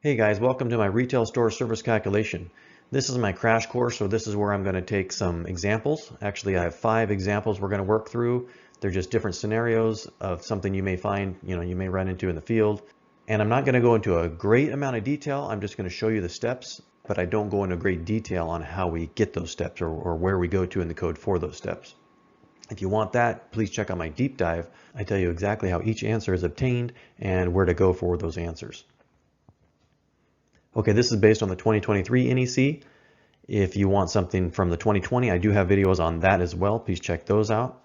Hey guys, welcome to my retail store service calculation. This is my crash course, so this is where I'm going to take some examples. Actually, I have 5 examples we're going to work through. They're just different scenarios of something you may find, you may run into in the field. And I'm not going to go into a great amount of detail. I'm just going to show you the steps, but I don't go into great detail on how we get those steps or where we go to in the code for those steps. If you want that, please check out my deep dive. I tell you exactly how each answer is obtained and where to go for those answers. Okay, this is based on the 2023 NEC. If you want something from the 2020, I do have videos on that as well. Please check those out.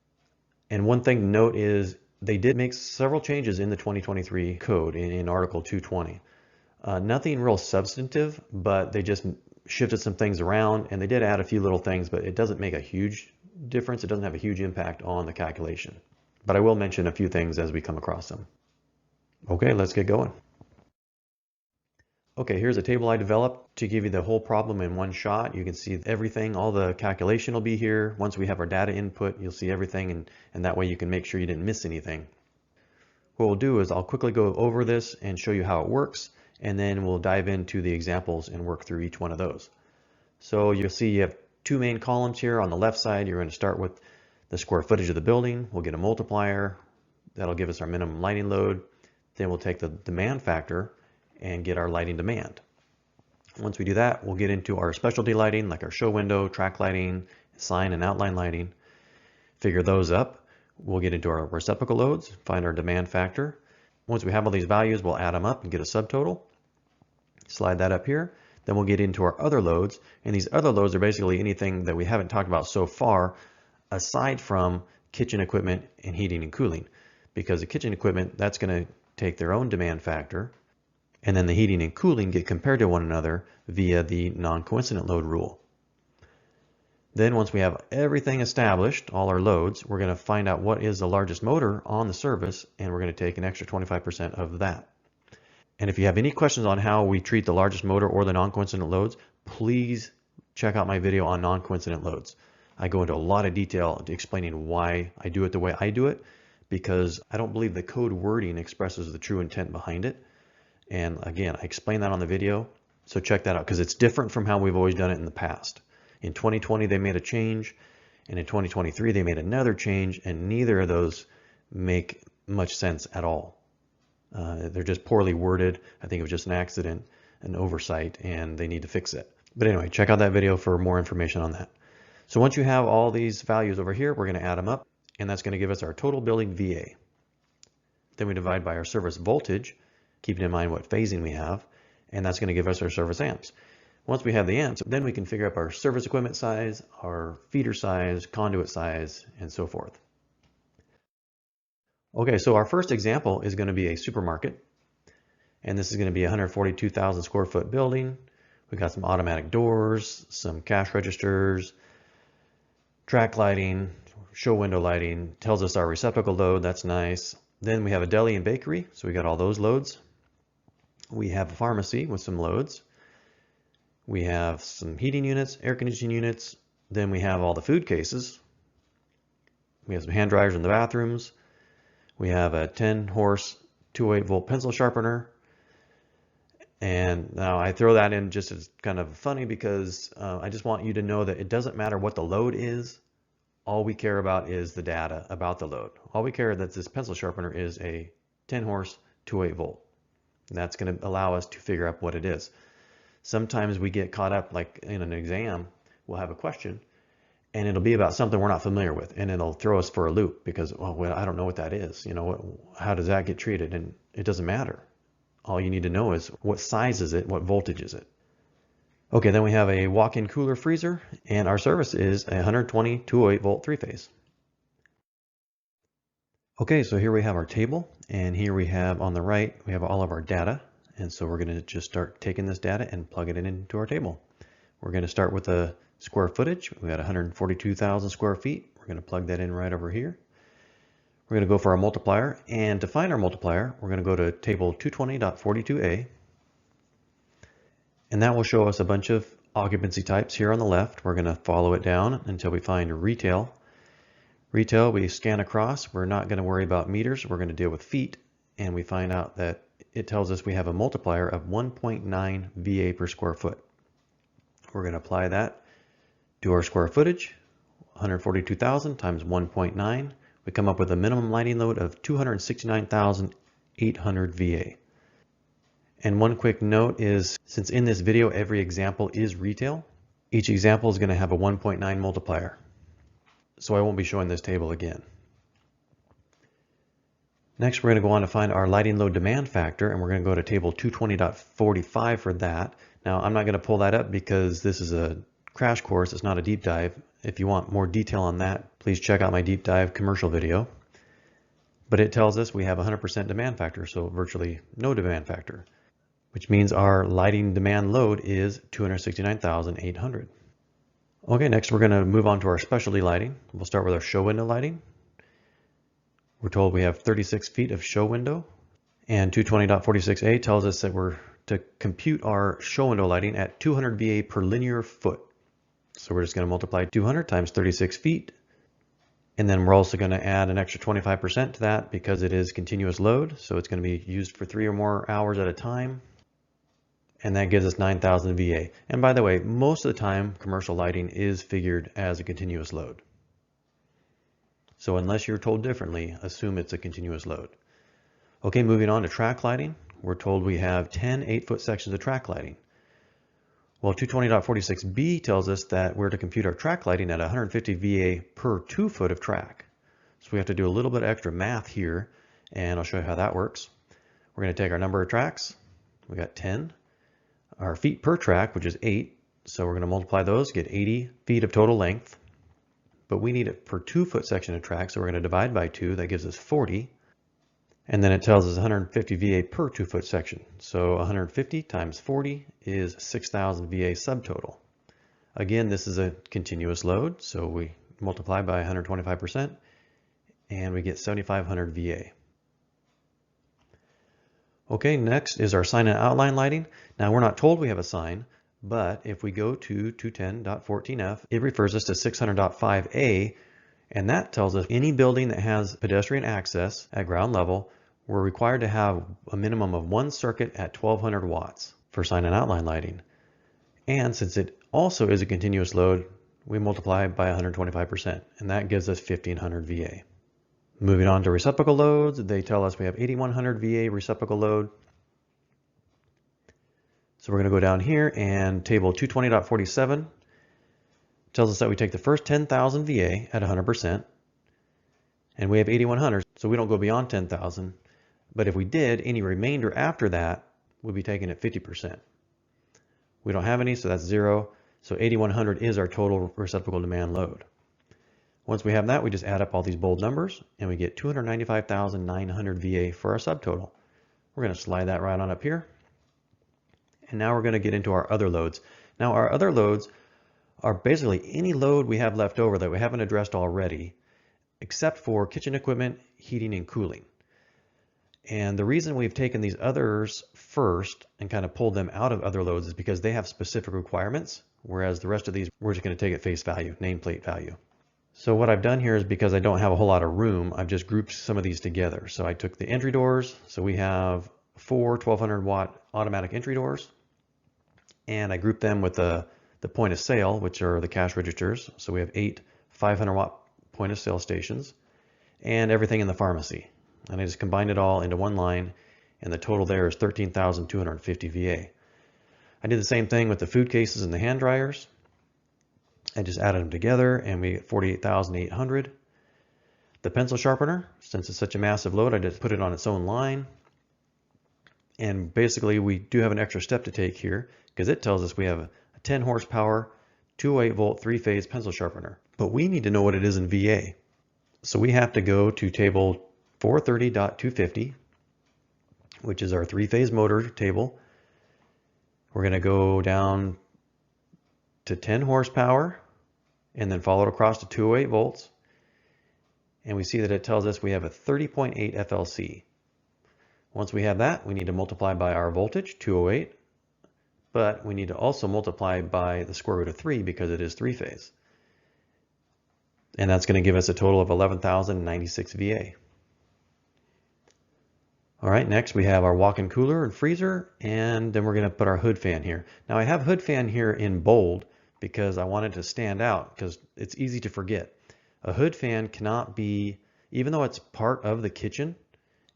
And one thing to note is they did make several changes in the 2023 code in Article 220. Nothing real substantive, but they just shifted some things around, and they did add a few little things, but it doesn't make a huge difference. It doesn't have a huge impact on the calculation. But I will mention a few things as we come across them. Okay, let's get going. Okay, here's a table I developed to give you the whole problem in one shot. You can see everything, all the calculation will be here. Once we have our data input, you'll see everything, and that way you can make sure you didn't miss anything. What we'll do is I'll quickly go over this and show you how it works, and then we'll dive into the examples and work through each one of those. So you'll see you have 2 main columns here. On the left side, you're going to start with the square footage of the building. We'll get a multiplier. That'll give us our minimum lighting load. Then we'll take the demand factor and get our lighting demand. Once we do that, we'll get into our specialty lighting, like our show window, track lighting, sign and outline lighting. Figure those up. We'll get into our reciprocal loads, find our demand factor. Once we have all these values, we'll add them up and get a subtotal. Slide that up here. Then we'll get into our other loads, and these other loads are basically anything that we haven't talked about so far, aside from kitchen equipment and heating and cooling. Because the kitchen equipment, that's going to take their own demand factor, and then the heating and cooling get compared to one another via the non-coincident load rule. Then once we have everything established, all our loads, we're going to find out what is the largest motor on the service, and we're going to take an extra 25% of that. And if you have any questions on how we treat the largest motor or the non-coincident loads, please check out my video on non-coincident loads. I go into a lot of detail explaining why I do it the way I do it, because I don't believe the code wording expresses the true intent behind it. And again, I explain that on the video, so check that out because it's different from how we've always done it in the past. In 2020, they made a change, and in 2023, they made another change, and neither of those make much sense at all. They're just poorly worded. I think it was just an accident, an oversight, and they need to fix it. But anyway, check out that video for more information on that. So once you have all these values over here, we're going to add them up, and that's going to give us our total building VA. Then we divide by our service voltage, keeping in mind what phasing we have, and that's going to give us our service amps. Once we have the amps, then we can figure out our service equipment size, our feeder size, conduit size, and so forth. Okay, so our first example is going to be a supermarket, and this is going to be a 142,000 square foot building. We've got some automatic doors, some cash registers, track lighting, show window lighting, tells us our receptacle load, that's nice. Then we have a deli and bakery, so we got all those loads. We have a pharmacy with some loads. We have some heating units, air conditioning units. Then we have all the food cases. We have some hand dryers in the bathrooms. We have a 10 horse 208 volt pencil sharpener. And now I throw that in just as kind of funny because I just want you to know that it doesn't matter what the load is. All we care about is the data about the load. All we care that this pencil sharpener is a 10 horse 208 volt. And that's going to allow us to figure out what it is. Sometimes we get caught up, like in an exam, we'll have a question and it'll be about something we're not familiar with, and it'll throw us for a loop because, well, I don't know what that is. How does that get treated? And it doesn't matter. All you need to know is what size is it, what voltage is it. Okay, then we have a walk-in cooler freezer, and our service is a 120 208 volt 3-phase. Okay, so here we have our table, and here we have on the right, we have all of our data. And so we're going to just start taking this data and plug it into our table. We're going to start with the square footage. We got 142,000 square feet. We're going to plug that in right over here. We're going to go for our multiplier, and to find our multiplier, we're going to go to table 220.42a, and that will show us a bunch of occupancy types here on the left. We're going to follow it down until we find retail. Retail, we scan across. We're not going to worry about meters. We're going to deal with feet. and we find out that it tells us we have a multiplier of 1.9 VA per square foot. We're going to apply that to our square footage, 142,000 times 1.9. We come up with a minimum lighting load of 269,800 VA. And one quick note is, since in this video every example is retail, each example is going to have a 1.9 multiplier. So I won't be showing this table again. Next, we're going to go on to find our lighting load demand factor, and we're going to go to table 220.45 for that. Now, I'm not going to pull that up because this is a crash course. It's not a deep dive. If you want more detail on that, please check out my deep dive commercial video. But it tells us we have 100% demand factor, so virtually no demand factor, which means our lighting demand load is 269,800. Okay, next we're going to move on to our specialty lighting. We'll start with our show window lighting. We're told we have 36 feet of show window, and 220.46a tells us that we're to compute our show window lighting at 200 VA per linear foot. So we're just going to multiply 200 times 36 feet, and then we're also going to add an extra 25% to that because it is continuous load, so it's going to be used for 3 or more hours at a time, and that gives us 9,000 VA. And by the way, most of the time commercial lighting is figured as a continuous load. So unless you're told differently, assume it's a continuous load. Okay, moving on to track lighting. We're told we have 10 8-foot sections of track lighting. Well, 220.46b tells us that we're to compute our track lighting at 150 VA per 2 foot of track. So we have to do a little bit of extra math here, and I'll show you how that works. We're going to take our number of tracks. We got 10. Our feet per track, which is 8. So we're going to multiply those, get 80 feet of total length. But we need it per 2 foot section of track, so we're going to divide by 2. That gives us 40. And then it tells us 150 VA per 2 foot section. So 150 times 40 is 6,000 VA subtotal. Again, this is a continuous load, so we multiply by 125%, and we get 7,500 VA. Okay, next is our sign and outline lighting. Now we're not told we have a sign, but if we go to 210.14f, it refers us to 600.5a, and that tells us any building that has pedestrian access at ground level, we're required to have a minimum of 1 circuit at 1200 watts for sign and outline lighting. And since it also is a continuous load, we multiply by 125%, and that gives us 1500 VA. Moving on to reciprocal loads, they tell us we have 8100 VA reciprocal load. So we're going to go down here, and table 220.47 tells us that we take the first 10,000 VA at 100%, and we have 8100, so we don't go beyond 10,000. But if we did, any remainder after that would be taken at 50%. We don't have any, so that's 0. So 8100 is our total reciprocal demand load. Once we have that, we just add up all these bold numbers, and we get 295,900 VA for our subtotal. We're going to slide that right on up here. And now we're going to get into our other loads. Now our other loads are basically any load we have left over that we haven't addressed already, except for kitchen equipment, heating, and cooling. And the reason we've taken these others first and kind of pulled them out of other loads is because they have specific requirements, whereas the rest of these we're just going to take at face value, nameplate value. So what I've done here is, because I don't have a whole lot of room, I've just grouped some of these together. So I took the entry doors, so we have 4 1200 watt automatic entry doors, and I grouped them with the point of sale, which are the cash registers. So we have 8 500 watt point of sale stations, and everything in the pharmacy. And I just combined it all into one line, and the total there is 13,250 VA. I did the same thing with the food cases and the hand dryers. I just added them together, and we get 48,800. The pencil sharpener, since it's such a massive load, I just put it on its own line. And basically, we do have an extra step to take here, because it tells us we have a 10 horsepower, 208 volt, 3-phase pencil sharpener. But we need to know what it is in VA. So we have to go to table 430.250, which is our 3-phase motor table. We're going to go down to 10 horsepower, and then follow it across to 208 volts. And we see that it tells us we have a 30.8 FLC. Once we have that, we need to multiply by our voltage, 208, but we need to also multiply by the square root of 3 because it is 3-phase. And that's going to give us a total of 11,096 VA. All right, next we have our walk-in cooler and freezer, and then we're going to put our hood fan here. Now I have hood fan here in bold because I want it to stand out because it's easy to forget. A hood fan cannot be, even though it's part of the kitchen,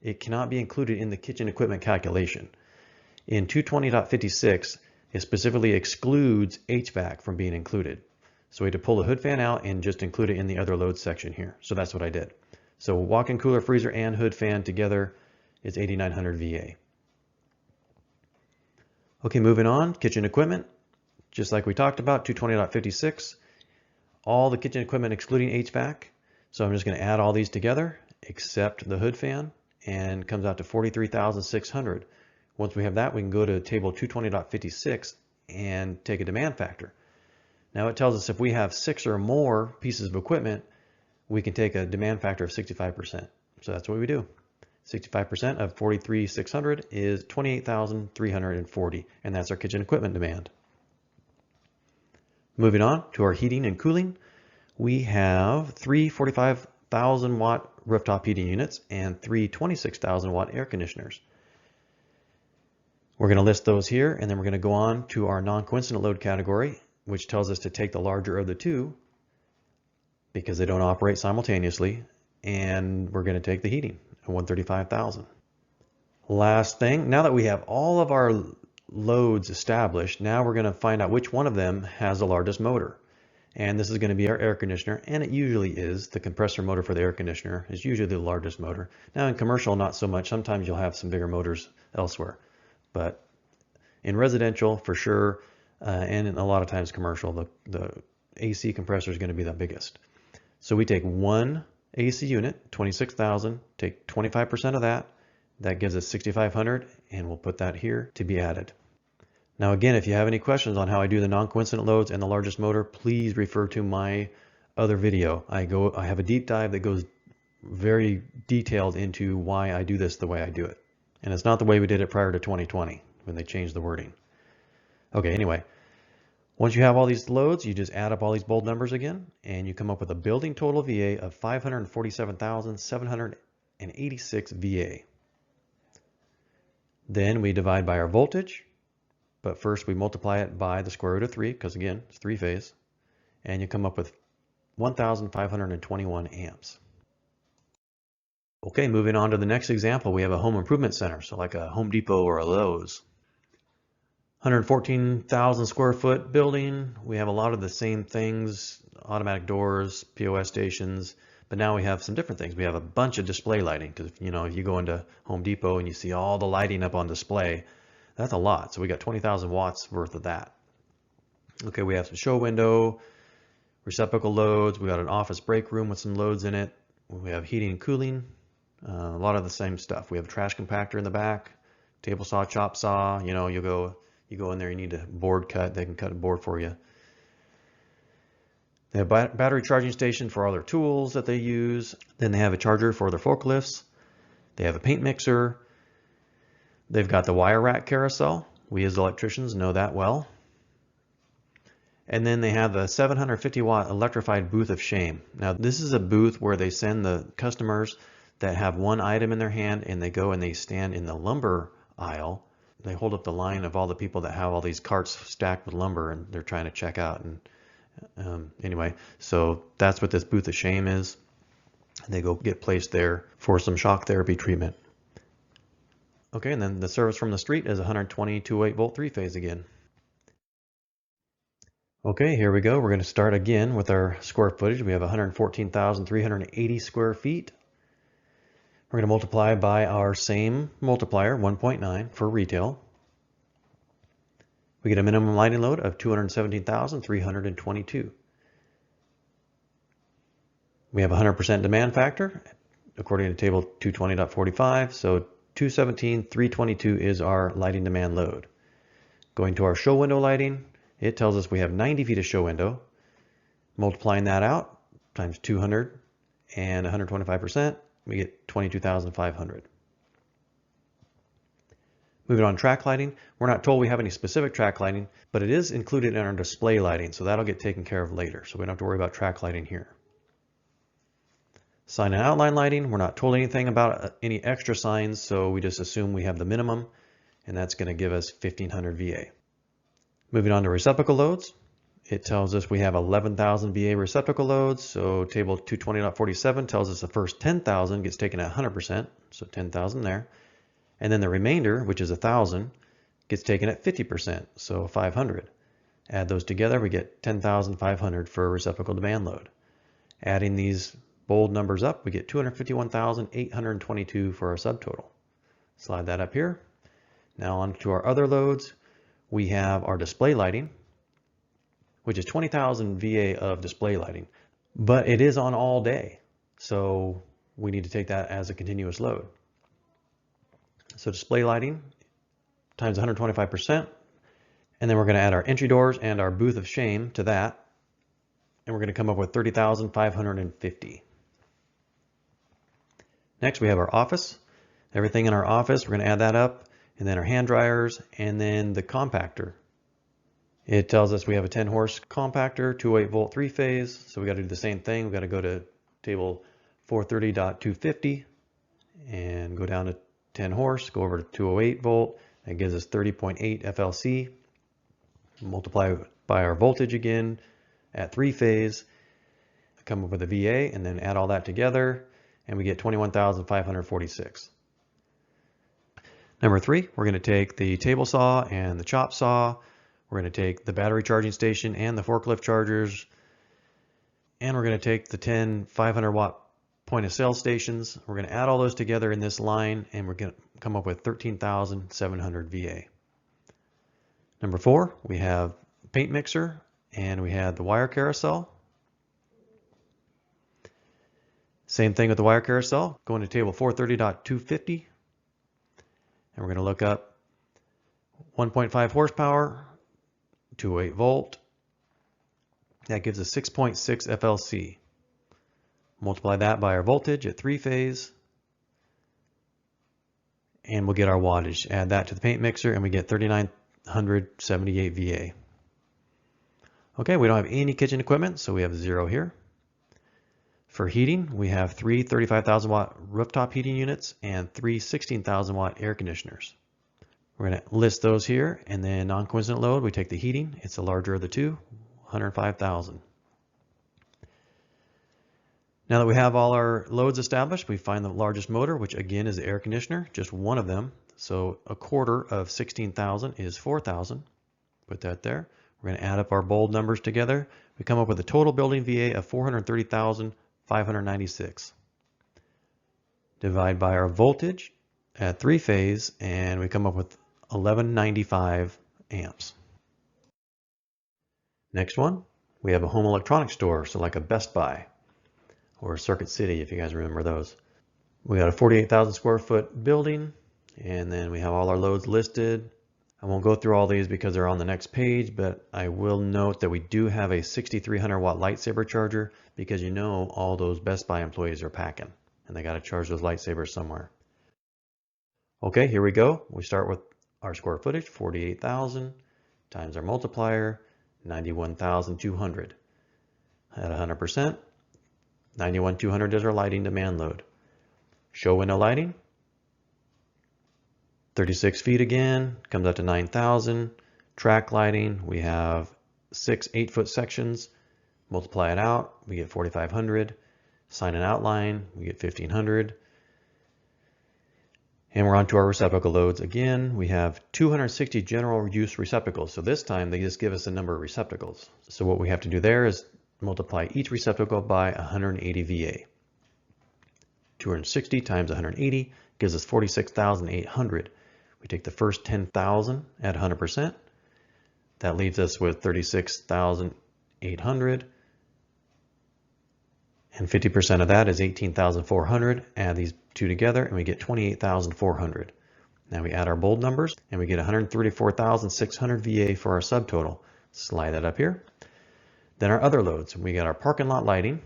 it cannot be included in the kitchen equipment calculation. In 220.56, it specifically excludes HVAC from being included. So we had to pull the hood fan out and just include it in the other load section here. So that's what I did. So walk-in cooler, freezer, and hood fan together is 8,900 VA. Okay, moving on, kitchen equipment. Just like we talked about, 220.56, all the kitchen equipment excluding HVAC. So I'm just going to add all these together except the hood fan, and it comes out to 43,600. Once we have that, we can go to table 220.56 and take a demand factor. Now it tells us if we have 6 or more pieces of equipment, we can take a demand factor of 65%. So that's what we do. 65% of 43,600 is 28,340, and that's our kitchen equipment demand. Moving on to our heating and cooling, we have 3 45,000 watt rooftop heating units and 3 26,000 watt air conditioners. We're going to list those here, and then we're going to go on to our non-coincident load category, which tells us to take the larger of the two because they don't operate simultaneously, and we're going to take the heating at 135,000. Last thing, now that we have all of our loads established, now we're going to find out which one of them has the largest motor. And this is going to be our air conditioner, and it usually is. The compressor motor for the air conditioner is usually the largest motor. Now in commercial, not so much. Sometimes you'll have some bigger motors elsewhere. But in residential, for sure, and in a lot of times commercial, the AC compressor is going to be the biggest. So we take one AC unit, 26,000, take 25% of that. That gives us 6,500, and we'll put that here to be added. Now again, if you have any questions on how I do the non-coincident loads and the largest motor, please refer to my other video. I have a deep dive that goes very detailed into why I do this the way I do it. And it's not the way we did it prior to 2020 when they changed the wording. Okay, anyway, once you have all these loads, you just add up all these bold numbers again, and you come up with a building total VA of 547,786 VA. Then we divide by our voltage, but first we multiply it by the square root of 3, because again, it's 3-phase, and you come up with 1,521 amps. Okay, moving on to the next example, we have a home improvement center, so like a Home Depot or a Lowe's. 114,000 square foot building. We have a lot of the same things, automatic doors, POS stations, but now we have some different things. We have a bunch of display lighting, because if you go into Home Depot and you see all the lighting up on display, that's a lot. So we got 20,000 watts worth of that. Okay, we have some show window, receptacle loads. We got an office break room with some loads in it. We have heating and cooling, a lot of the same stuff. We have a trash compactor in the back, table saw, chop saw. You go in there, you need a board cut, they can cut a board for you. They have a battery charging station for all their tools that they use. Then they have a charger for their forklifts. They have a paint mixer. They've got the wire rack carousel. We as electricians know that well. And then they have the 750 watt electrified booth of shame. Now this is a booth where they send the customers that have one item in their hand, and they go and they stand in the lumber aisle. They hold up the line of all the people that have all these carts stacked with lumber, and they're trying to check out. And anyway, so that's what this booth of shame is. They go get placed there for some shock therapy treatment. Okay, and then the service from the street is 120 208 volt 3-phase again. Okay, here we go. We're going to start again with our square footage. We have 114,380 square feet. We're going to multiply by our same multiplier, 1.9 for retail. We get a minimum lighting load of 217,322. We have 100% demand factor according to table 220.45. So 217,322 is our lighting demand load. Going to our show window lighting, it tells us we have 90 feet of show window. Multiplying that out times 200 and 125%, we get 22,500. Moving on, track lighting. We're not told we have any specific track lighting, but it is included in our display lighting, so that'll get taken care of later. So we don't have to worry about track lighting here. Sign and outline lighting, we're not told anything about any extra signs, so we just assume we have the minimum, and that's going to give us 1500 VA. Moving on to receptacle loads, it tells us we have 11,000 VA receptacle loads, so table 220.47 tells us the first 10,000 gets taken at 100%, so 10,000 there, and then the remainder, which is 1,000, gets taken at 50%, so 500. Add those together, we get 10,500 for a receptacle demand load. Adding these bold numbers up, we get 251,822 for our subtotal. Slide that up here. Now on to our other loads. We have our display lighting, which is 20,000 VA of display lighting, but it is on all day. So we need to take that as a continuous load. So display lighting times 125%. And then we're going to add our entry doors and our booth of shame to that. And we're going to come up with 30,550. Next, we have our office. Everything in our office, we're going to add that up. And then our hand dryers, and then the compactor. It tells us we have a 10 horse compactor, 208 volt 3-phase. So we got to do the same thing. We got to go to table 430.250 and go down to 10 horse, go over to 208 volt. That gives us 30.8 FLC. Multiply by our voltage again at 3-phase. Come up with a VA and then add all that together, and we get 21,546. Number 3, we're going to take the table saw and the chop saw. We're going to take the battery charging station and the forklift chargers. And we're going to take the 10 500 watt point of sale stations. We're going to add all those together in this line, and we're going to come up with 13,700 VA. Number 4, we have paint mixer, and we have the wire carousel. Same thing with the wire carousel. Going to table 430.250. And we're going to look up 1.5 horsepower, 208 volt. That gives us 6.6 FLC. Multiply that by our voltage at 3-phase. And we'll get our wattage. Add that to the paint mixer and we get 3,978 VA. Okay, we don't have any kitchen equipment, so we have 0 here. For heating, we have 3 35,000 watt rooftop heating units and 3 16,000 watt air conditioners. We're going to list those here, and then non-coincident load, we take the heating. It's the larger of the two, 105,000. Now that we have all our loads established, we find the largest motor, which again is the air conditioner, just one of them. So a quarter of 16,000 is 4,000. Put that there. We're going to add up our bold numbers together. We come up with a total building VA of 430,596. Divide by our voltage at 3-phase, and we come up with 1195 amps. Next one, we have a home electronics store, so like a Best Buy or Circuit City, if you guys remember those. We got a 48,000 square foot building, and then we have all our loads listed. I won't go through all these because they're on the next page, but I will note that we do have a 6,300 watt lightsaber charger, because you know all those Best Buy employees are packing and they got to charge those lightsabers somewhere. Okay, here we go. We start with our square footage, 48,000 times our multiplier, 91,200. At 100%, 91,200 is our lighting demand load. Show window lighting, 36 feet again, comes up to 9,000. Track lighting, we have 6 8-foot sections. Multiply it out, we get 4,500. Sign and outline, we get 1,500. And we're on to our receptacle loads again. We have 260 general use receptacles. So this time they just give us a number of receptacles. So what we have to do there is multiply each receptacle by 180 VA. 260 times 180 gives us 46,800. We take the first 10,000 at 100%. That leaves us with 36,800. And 50% of that is 18,400. Add these two together and we get 28,400. Now we add our bold numbers and we get 134,600 VA for our subtotal. Slide that up here. Then our other loads. We got our parking lot lighting,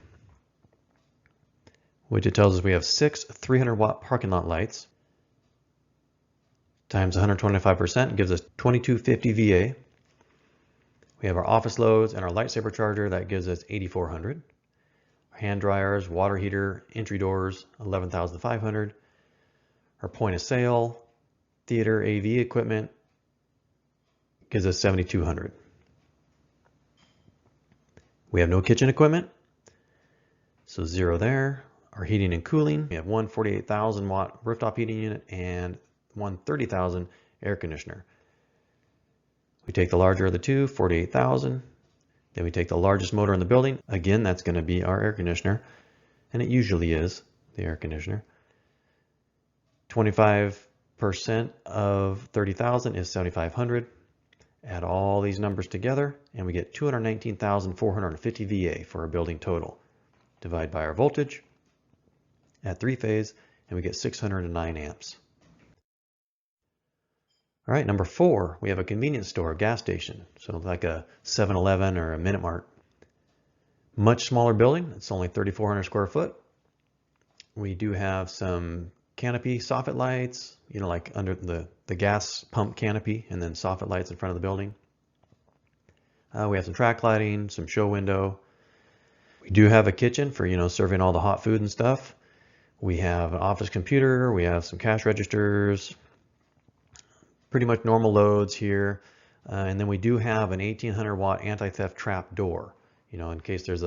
which it tells us we have 6 300 watt parking lot lights. Times 125% gives us 2250 VA. We have our office loads and our lightsaber charger, that gives us 8,400. hand dryers, water heater, entry doors, 11,500. Our point of sale, theater, AV equipment gives us 7,200. We have no kitchen equipment, so 0 there. Our heating and cooling, we have one 48,000 watt rooftop heating unit and one 30,000 air conditioner. We take the larger of the two, 48,000. Then we take the largest motor in the building. Again, that's going to be our air conditioner, and it usually is the air conditioner. 25% of 30,000 is 7,500. Add all these numbers together, and we get 219,450 VA for our building total. Divide by our voltage at 3-phase, and we get 609 amps. All right, number 4, we have a convenience store, gas station. So like a 7-Eleven or a Minute Mart. Much smaller building, it's only 3,400 square foot. We do have some canopy soffit lights, you know, like under the gas pump canopy, and then soffit lights in front of the building. We have some track lighting, some show window. We do have a kitchen for, you know, serving all the hot food and stuff. We have an office computer, we have some cash registers, pretty much normal loads here. And then we do have an 1,800 watt anti-theft trap door. You know, in case there's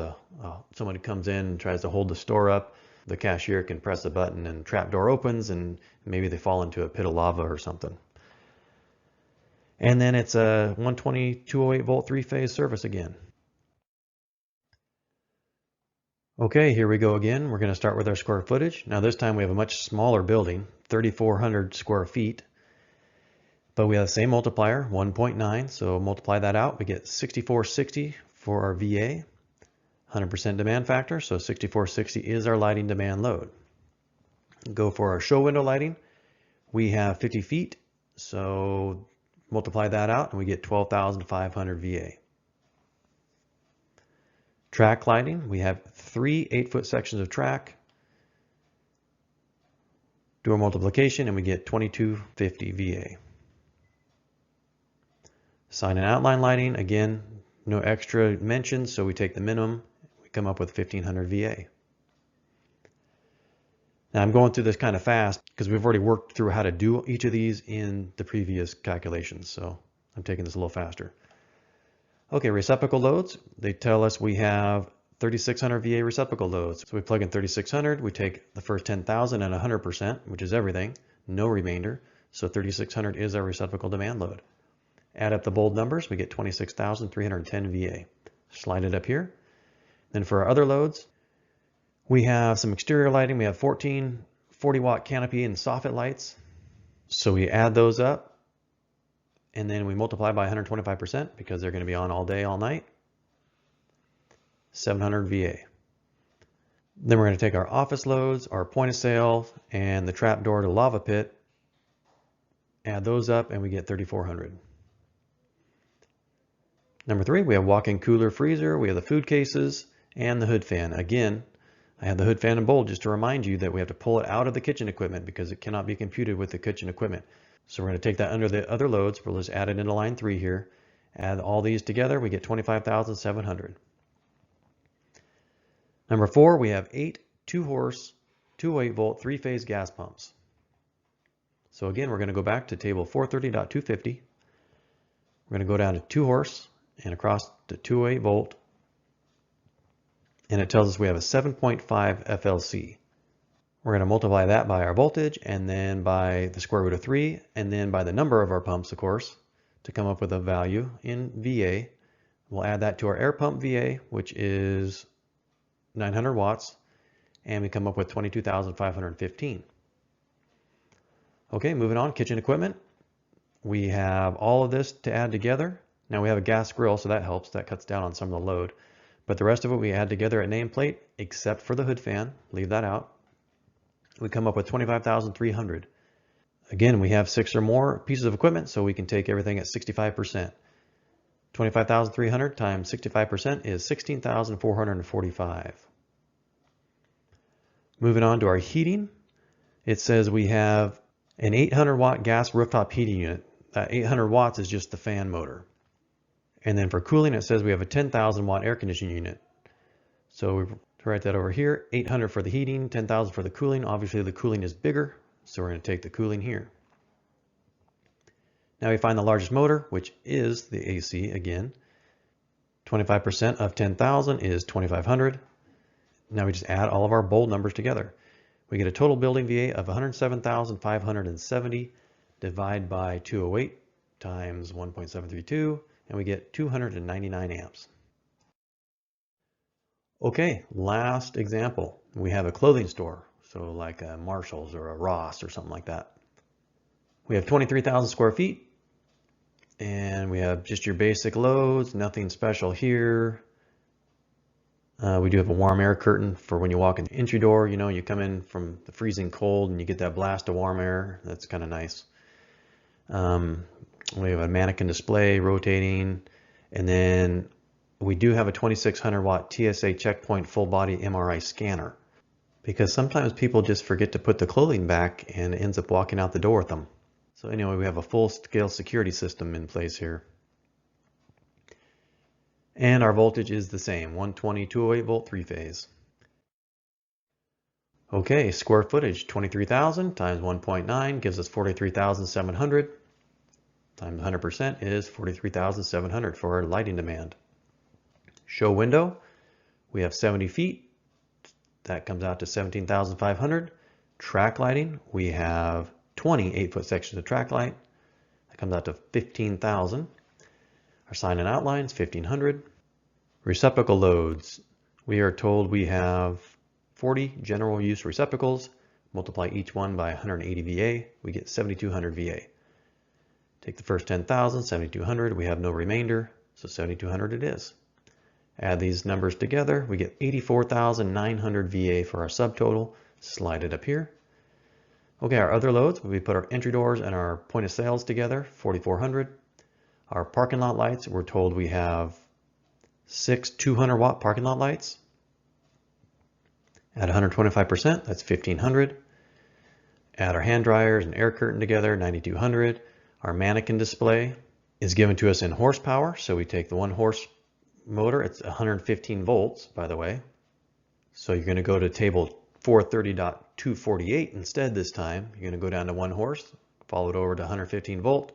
someone who comes in and tries to hold the store up, the cashier can press a button and trap door opens, and maybe they fall into a pit of lava or something. And then it's a 120, 208 volt 3-phase service again. Okay, here we go again. We're going to start with our square footage. Now this time we have a much smaller building, 3,400 square feet. But we have the same multiplier, 1.9, so multiply that out. We get 6,460 for our VA, 100% demand factor, so 6,460 is our lighting demand load. Go for our show window lighting. We have 50 feet, so multiply that out and we get 12,500 VA. Track lighting, we have 3 8-foot sections of track. Do our multiplication and we get 2,250 VA. Sign and outline lighting, again, no extra mentions, so we take the minimum, we come up with 1,500 VA. Now I'm going through this kind of fast because we've already worked through how to do each of these in the previous calculations, so I'm taking this a little faster. Okay, reciprocal loads, they tell us we have 3,600 VA reciprocal loads. So we plug in 3,600, we take the first 10,000 at 100%, which is everything, no remainder, so 3,600 is our reciprocal demand load. Add up the bold numbers, we get 26,310 VA. Slide it up here. Then for our other loads, we have some exterior lighting. We have 14 40-watt canopy and soffit lights. So we add those up, and then we multiply by 125% because they're going to be on all day, all night. 700 VA. Then we're going to take our office loads, our point of sale, and the trap door to lava pit. Add those up, and we get 3,400. Number 3, we have walk-in cooler freezer, we have the food cases, and the hood fan. Again, I have the hood fan in bold just to remind you that we have to pull it out of the kitchen equipment because it cannot be computed with the kitchen equipment. So we're going to take that under the other loads. We'll just add it into line 3 here. Add all these together, we get 25,700. Number 4, we have 8 2-horse, 208 volt 3-phase gas pumps. So again, we're going to go back to table 430.250. We're going to go down to 2-horse. And across to 208 volt, and it tells us we have a 7.5 FLC. We're going to multiply that by our voltage, and then by the square root of 3, and then by the number of our pumps, of course, to come up with a value in VA. We'll add that to our air pump VA, which is 900 watts, and we come up with 22,515. Okay, moving on, kitchen equipment. We have all of this to add together. Now we have a gas grill, so that helps. That cuts down on some of the load. But the rest of it we add together at nameplate, except for the hood fan. Leave that out. We come up with 25,300. Again, we have 6 or more pieces of equipment, so we can take everything at 65%. 25,300 times 65% is 16,445. Moving on to our heating. It says we have an 800 watt gas rooftop heating unit. That 800 watts is just the fan motor. And then for cooling, it says we have a 10,000 watt air conditioning unit. So To write that over here, 800 for the heating, 10,000 for the cooling. Obviously the cooling is bigger, so we're going to take the cooling here. Now we find the largest motor, which is the AC again. 25% of 10,000 is 2,500. Now we just add all of our bold numbers together. We get a total building VA of 107,570 divided by 208 times 1.732, and we get 299 amps. Okay, last example. We have a clothing store, so like a Marshall's or a Ross or something like that. We have 23,000 square feet, and we have just your basic loads, nothing special here. We do have a warm air curtain for when you walk in the entry door. You know, you come in from the freezing cold and you get that blast of warm air. That's kind of nice. We have a mannequin display rotating, and then we do have a 2600 watt TSA checkpoint full body MRI scanner, because sometimes people just forget to put the clothing back and it ends up walking out the door with them. So anyway, we have a full scale security system in place here. And our voltage is the same, 120, 208 volt, 3-phase. Okay, square footage, 23,000 times 1.9 gives us 43,700. Times 100% is 43,700 for our lighting demand. Show window, we have 70 feet. That comes out to 17,500. Track lighting, we have 20 8-foot sections of track light. That comes out to 15,000. Our sign and outlines, 1,500. Receptacle loads. We are told we have 40 general use receptacles. Multiply each one by 180 VA. We get 7,200 VA. Take the first 10,000, 7,200. We have no remainder, so 7,200 it is. Add these numbers together. We get 84,900 VA for our subtotal. Slide it up here. Okay, our other loads, we put our entry doors and our point of sales together, 4,400. Our parking lot lights, we're told we have 6 200 watt parking lot lights. At 125%, that's 1,500. Add our hand dryers and air curtain together, 9,200. Our mannequin display is given to us in horsepower, so we take the 1 horse motor. It's 115 volts, by the way. So you're going to go to table 430.248 instead this time. You're going to go down to 1 horse, follow it over to 115 volt.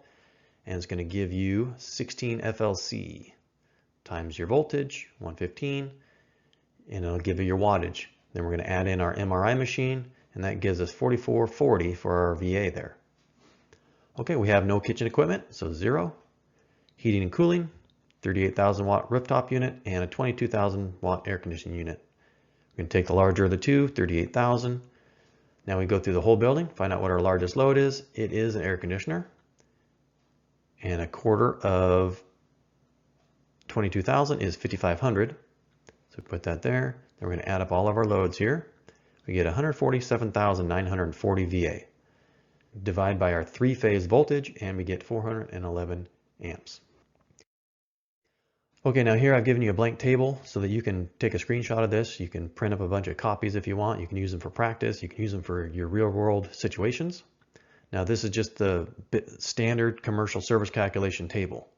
And it's going to give you 16 FLC times your voltage, 115, and it'll give you your wattage. Then we're going to add in our MRI machine, and that gives us 4440 for our VA there. Okay, we have no kitchen equipment, so 0. Heating and cooling, 38,000 watt rooftop unit and a 22,000 watt air conditioning unit. We're going to take the larger of the two, 38,000. Now we go through the whole building, find out what our largest load is. It is an air conditioner. And a quarter of 22,000 is 5,500. So put that there. Then we're going to add up all of our loads here. We get 147,940 VA. Divide by our 3-phase voltage, and we get 411 amps. Okay, now here I've given you a blank table so that you can take a screenshot of this. You can print up a bunch of copies if you want. You can use them for practice. You can use them for your real-world situations. Now this is just the standard commercial service calculation table.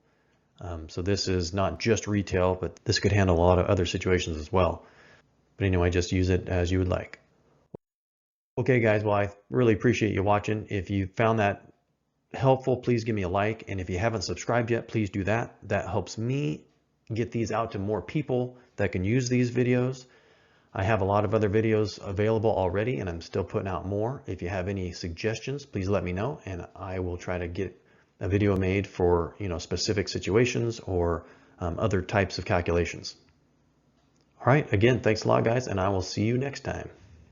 So this is not just retail, but this could handle a lot of other situations as well. But anyway, just use it as you would like. Okay guys, well I really appreciate you watching. If you found that helpful, please give me a like. And if you haven't subscribed yet, please do that. That helps me get these out to more people that can use these videos. I have a lot of other videos available already, and I'm still putting out more. If you have any suggestions, please let me know, and I will try to get a video made for specific situations or other types of calculations. All right, again, thanks a lot, guys, and I will see you next time.